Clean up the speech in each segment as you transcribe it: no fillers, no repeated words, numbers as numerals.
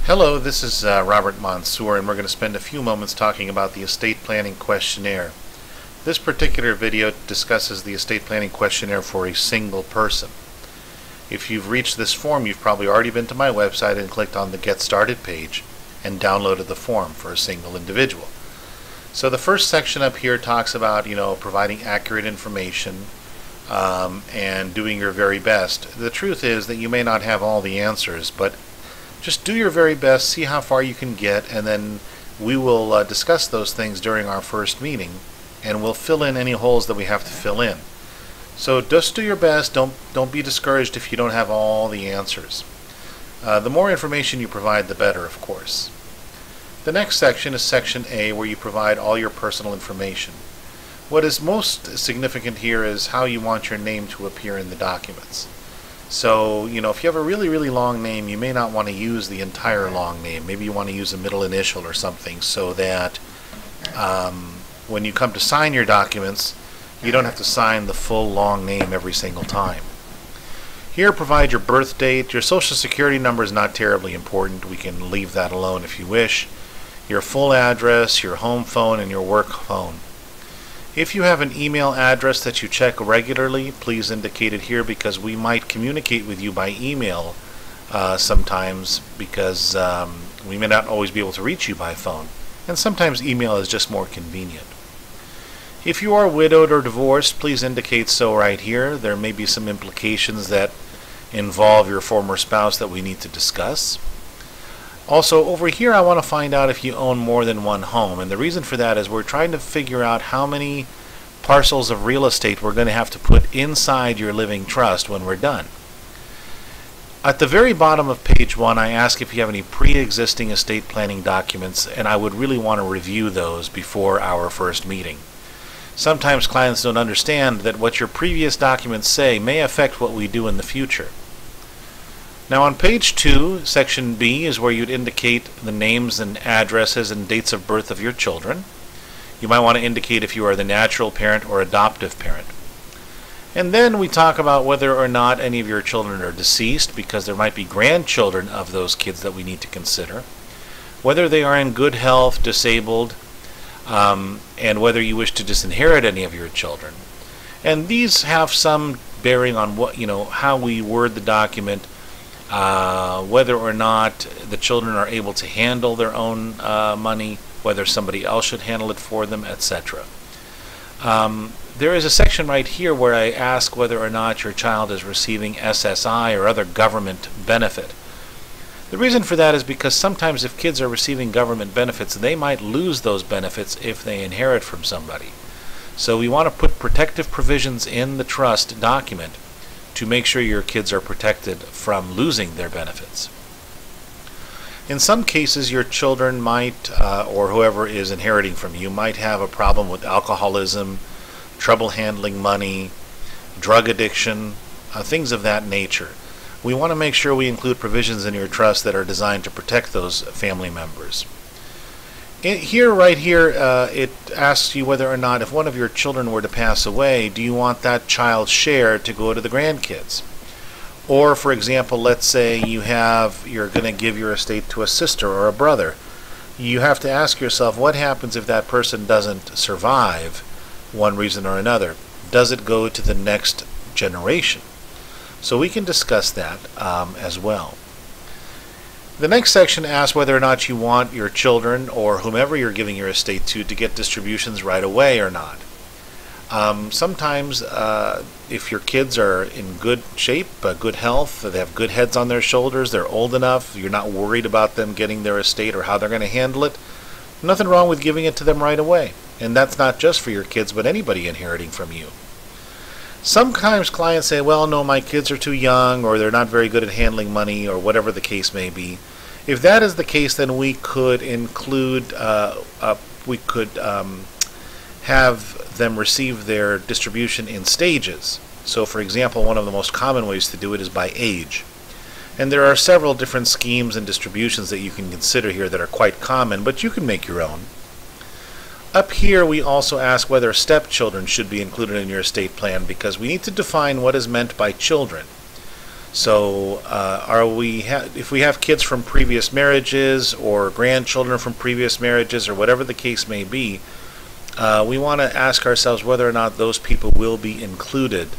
Hello, this is Robert Mansour, and we're going to spend a few moments talking about the estate planning questionnaire. This particular video discusses the estate planning questionnaire for a single person. If you've reached this form, you've probably already been to my website and clicked on the Get Started page and downloaded the form for a single individual. So the first section up here talks about, providing accurate information and doing your very best. The truth is that you may not have all the answers, but just do your very best, see how far you can get, and then we will discuss those things during our first meeting, and we'll fill in any holes that we have to fill in. So just do your best. Don't be discouraged if you don't have all the answers. The more information you provide, the better, of course. The next section is Section A, where you provide all your personal information. What is most significant here is how you want your name to appear in the documents. So, if you have a really, really long name, you may not want to use the entire long name. Maybe you want to use a middle initial or something so that when you come to sign your documents, you don't have to sign the full long name every single time. Here, provide your birth date. Your social security number is not terribly important. We can leave that alone if you wish. Your full address, your home phone, and your work phone. If you have an email address that you check regularly, please indicate it here, because we might communicate with you by email sometimes, because we may not always be able to reach you by phone. And sometimes email is just more convenient. If you are widowed or divorced, please indicate so right here. There may be some implications that involve your former spouse that we need to discuss. Also, over here I want to find out if you own more than one home, and the reason for that is we're trying to figure out how many parcels of real estate we're going to have to put inside your living trust when we're done. At the very bottom of page 1, I ask if you have any pre-existing estate planning documents, and I would really want to review those before our first meeting. Sometimes clients don't understand that what your previous documents say may affect what we do in the future. Now on page 2, section B is where you'd indicate the names and addresses and dates of birth of your children. You might want to indicate if you are the natural parent or adoptive parent. And then we talk about whether or not any of your children are deceased, because there might be grandchildren of those kids that we need to consider. Whether they are in good health, disabled, and whether you wish to disinherit any of your children. And these have some bearing on what, how we word the document, whether or not the children are able to handle their own money, whether somebody else should handle it for them, etc. There is a section right here where I ask whether or not your child is receiving SSI or other government benefit. The reason for that is because sometimes if kids are receiving government benefits, they might lose those benefits if they inherit from somebody. So we want to put protective provisions in the trust document to make sure your kids are protected from losing their benefits. In some cases, your children might, or whoever is inheriting from you, might have a problem with alcoholism, trouble handling money, drug addiction, things of that nature. We want to make sure we include provisions in your trust that are designed to protect those family members. Right here, it asks you whether or not, if one of your children were to pass away, do you want that child's share to go to the grandkids? Or, for example, let's say you're going to give your estate to a sister or a brother. You have to ask yourself, what happens if that person doesn't survive one reason or another? Does it go to the next generation? So we can discuss that as well. The next section asks whether or not you want your children or whomever you're giving your estate to get distributions right away or not. Sometimes if your kids are in good shape, good health, they have good heads on their shoulders, they're old enough, you're not worried about them getting their estate or how they're going to handle it, nothing wrong with giving it to them right away. And that's not just for your kids, but anybody inheriting from you. Sometimes clients say, well, no, my kids are too young, or they're not very good at handling money, or whatever the case may be. If that is the case, then we could include, have them receive their distribution in stages. So, for example, one of the most common ways to do it is by age. And there are several different schemes and distributions that you can consider here that are quite common, but you can make your own. Up here we also ask whether stepchildren should be included in your estate plan, because we need to define what is meant by children. So if we have kids from previous marriages or grandchildren from previous marriages or whatever the case may be, we want to ask ourselves whether or not those people will be included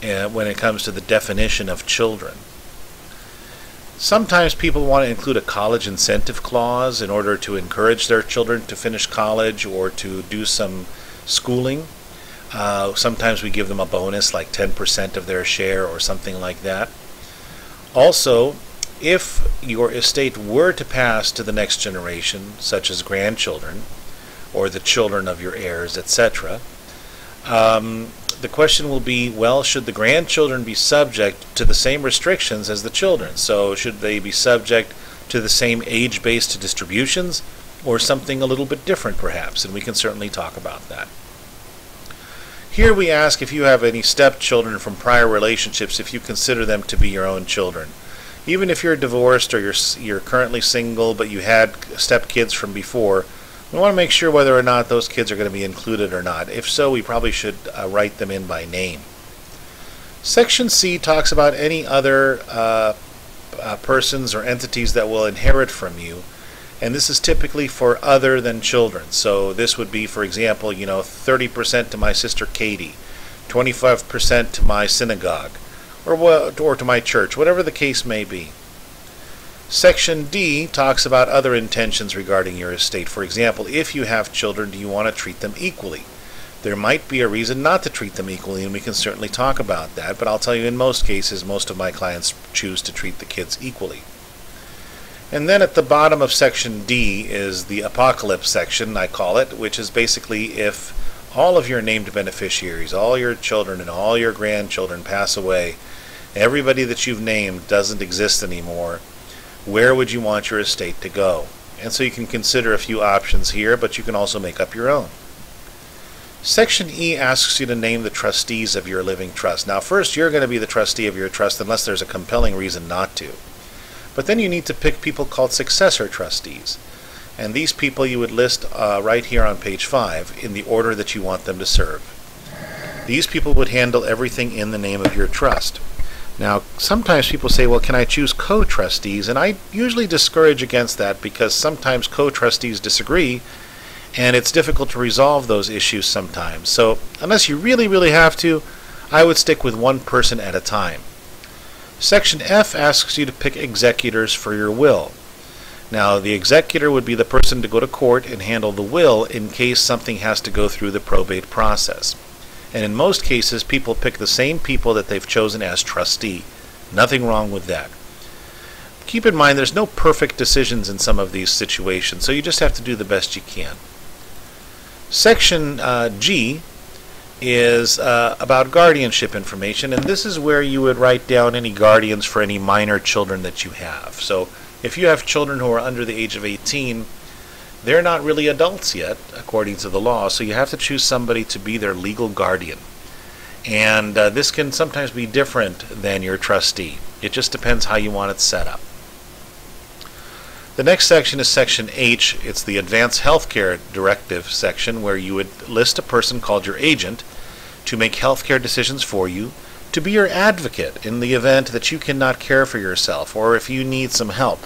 when it comes to the definition of children. Sometimes people want to include a college incentive clause in order to encourage their children to finish college or to do some schooling. Sometimes we give them a bonus like 10% of their share or something like that. Also, if your estate were to pass to the next generation, such as grandchildren or the children of your heirs, etc., the question will be, well, should the grandchildren be subject to the same restrictions as the children? So should they be subject to the same age-based distributions or something a little bit different perhaps? And we can certainly talk about that. Here we ask if you have any stepchildren from prior relationships, if you consider them to be your own children. Even if you're divorced or you're currently single but you had stepkids from before, we want to make sure whether or not those kids are going to be included or not. If so, we probably should write them in by name. Section C talks about any other persons or entities that will inherit from you, and this is typically for other than children. So this would be, for example, 30% to my sister Katie, 25% to my synagogue, or to my church, whatever the case may be. Section D talks about other intentions regarding your estate. For example, if you have children, do you want to treat them equally? There might be a reason not to treat them equally, and we can certainly talk about that, but I'll tell you in most cases, most of my clients choose to treat the kids equally. And then at the bottom of Section D is the apocalypse section, I call it, which is basically if all of your named beneficiaries, all your children and all your grandchildren pass away, everybody that you've named doesn't exist anymore, where would you want your estate to go? And so you can consider a few options here, but you can also make up your own. Section E asks you to name the trustees of your living trust. Now first, you're going to be the trustee of your trust unless there's a compelling reason not to. But then you need to pick people called successor trustees. And these people you would list right here on page 5 in the order that you want them to serve. These people would handle everything in the name of your trust. Now, sometimes people say, well, can I choose co-trustees? And I usually discourage against that because sometimes co-trustees disagree and it's difficult to resolve those issues sometimes. So unless you really, really have to, I would stick with one person at a time. Section F asks you to pick executors for your will. Now, the executor would be the person to go to court and handle the will in case something has to go through the probate process. And in most cases, people pick the same people that they've chosen as trustee. Nothing wrong with that. Keep in mind, there's no perfect decisions in some of these situations, so you just have to do the best you can. Section G is about guardianship information, and this is where you would write down any guardians for any minor children that you have. So if you have children who are under the age of 18, they're not really adults yet, according to the law, so you have to choose somebody to be their legal guardian. And this can sometimes be different than your trustee. It just depends how you want it set up. The next section is Section H. It's the Advanced Healthcare Directive section, where you would list a person called your agent to make healthcare decisions for you, to be your advocate in the event that you cannot care for yourself or if you need some help.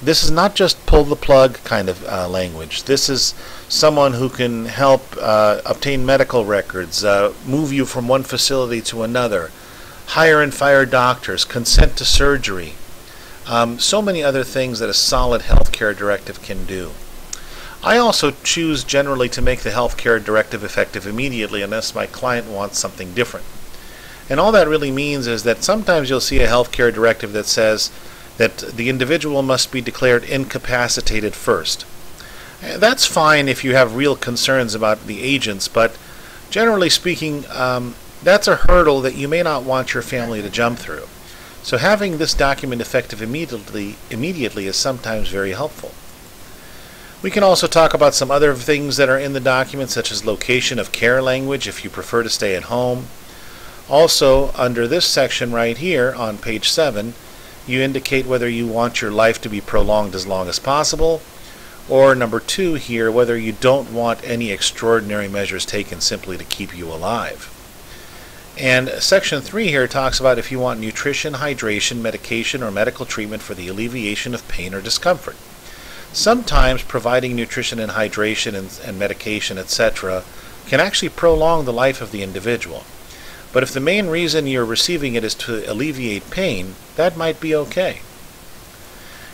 This is not just pull the plug kind of language. This is someone who can help obtain medical records, move you from one facility to another, hire and fire doctors, consent to surgery, so many other things that a solid healthcare directive can do. I also choose generally to make the healthcare directive effective immediately unless my client wants something different. And all that really means is that sometimes you'll see a healthcare directive that says that the individual must be declared incapacitated first. That's fine if you have real concerns about the agents, but generally speaking, that's a hurdle that you may not want your family to jump through. So having this document effective immediately is sometimes very helpful. We can also talk about some other things that are in the document, such as location of care language if you prefer to stay at home. Also, under this section right here on page 7, you indicate whether you want your life to be prolonged as long as possible, or number 2 here, whether you don't want any extraordinary measures taken simply to keep you alive. And section 3 here talks about if you want nutrition, hydration, medication, or medical treatment for the alleviation of pain or discomfort. Sometimes providing nutrition and hydration and medication, etc., can actually prolong the life of the individual. But if the main reason you're receiving it is to alleviate pain, that might be okay.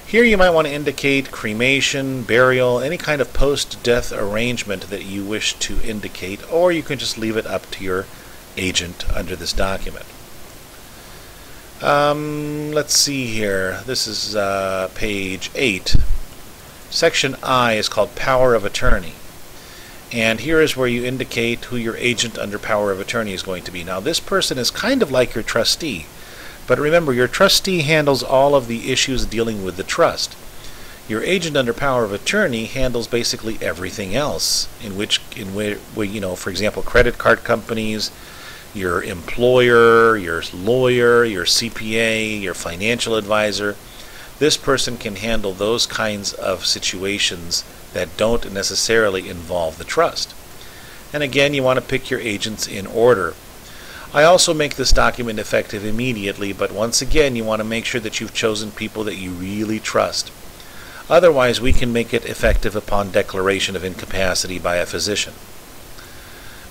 Here you might want to indicate cremation, burial, any kind of post-death arrangement that you wish to indicate, or you can just leave it up to your agent under this document. Let's see here. This is page 8. Section I is called Power of Attorney. And here is where you indicate who your agent under Power of Attorney is going to be. Now this person is kind of like your trustee, but remember your trustee handles all of the issues dealing with the trust. Your agent under Power of Attorney handles basically everything else, for example, credit card companies, your employer, your lawyer, your CPA, your financial advisor. This person can handle those kinds of situations that don't necessarily involve the trust. And again, you want to pick your agents in order. I also make this document effective immediately, but once again, you want to make sure that you've chosen people that you really trust. Otherwise, we can make it effective upon declaration of incapacity by a physician.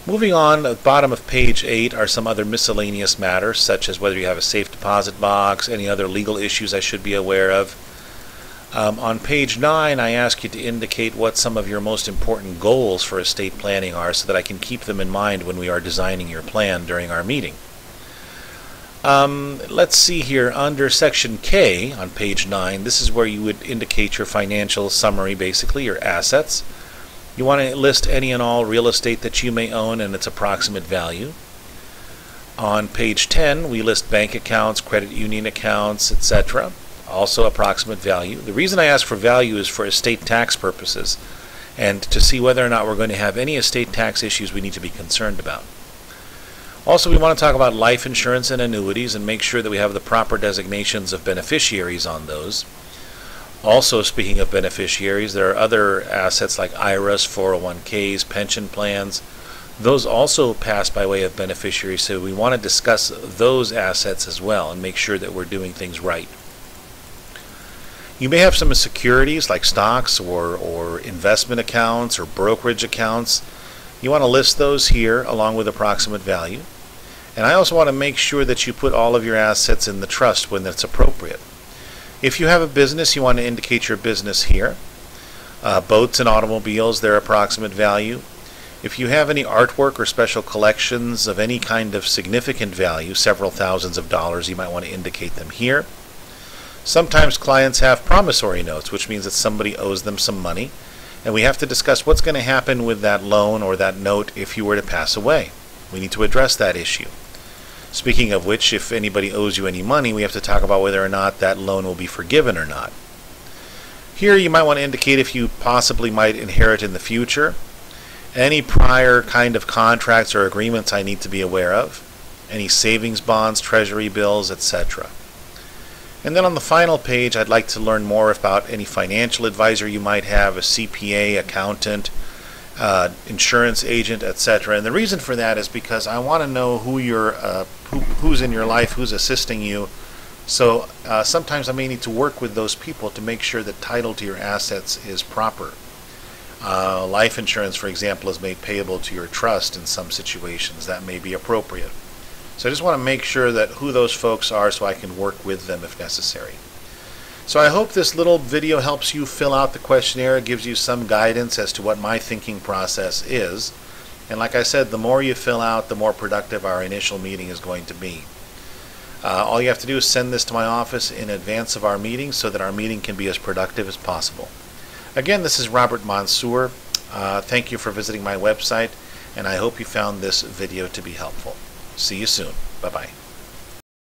Moving on, at the bottom of page 8 are some other miscellaneous matters, such as whether you have a safe deposit box, any other legal issues I should be aware of. On page 9, I ask you to indicate what some of your most important goals for estate planning are so that I can keep them in mind when we are designing your plan during our meeting. Let's see here, under section K on page 9, this is where you would indicate your financial summary, basically, your assets. You want to list any and all real estate that you may own and its approximate value. On page 10, we list bank accounts, credit union accounts, etc. Also approximate value. The reason I ask for value is for estate tax purposes and to see whether or not we're going to have any estate tax issues we need to be concerned about. Also, we want to talk about life insurance and annuities and make sure that we have the proper designations of beneficiaries on those. Also, speaking of beneficiaries, there are other assets like IRAs, 401ks, pension plans. Those also pass by way of beneficiaries, so we want to discuss those assets as well and make sure that we're doing things right. You may have some securities like stocks or investment accounts or brokerage accounts. You want to list those here along with approximate value. And I also want to make sure that you put all of your assets in the trust when that's appropriate. If you have a business, you want to indicate your business here. Boats and automobiles, their approximate value. If you have any artwork or special collections of any kind of significant value, several thousands of dollars, you might want to indicate them here. Sometimes clients have promissory notes, which means that somebody owes them some money, and we have to discuss what's going to happen with that loan or that note if you were to pass away. We need to address that issue. Speaking of which, if anybody owes you any money, we have to talk about whether or not that loan will be forgiven or not. Here you might want to indicate if you possibly might inherit in the future, any prior kind of contracts or agreements I need to be aware of, any savings bonds, treasury bills, etc. And then on the final page, I'd like to learn more about any financial advisor you might have, a CPA, accountant, insurance agent, etc. And the reason for that is because I want to know who's in your life, who's assisting you. So sometimes I may need to work with those people to make sure that title to your assets is proper. Life insurance, for example, is made payable to your trust in some situations. That may be appropriate. So I just want to make sure that who those folks are so I can work with them if necessary. So I hope this little video helps you fill out the questionnaire, gives you some guidance as to what my thinking process is. And like I said, the more you fill out, the more productive our initial meeting is going to be. All you have to do is send this to my office in advance of our meeting so that our meeting can be as productive as possible. Again, this is Robert Mansour. Thank you for visiting my website, and I hope you found this video to be helpful. See you soon. Bye-bye.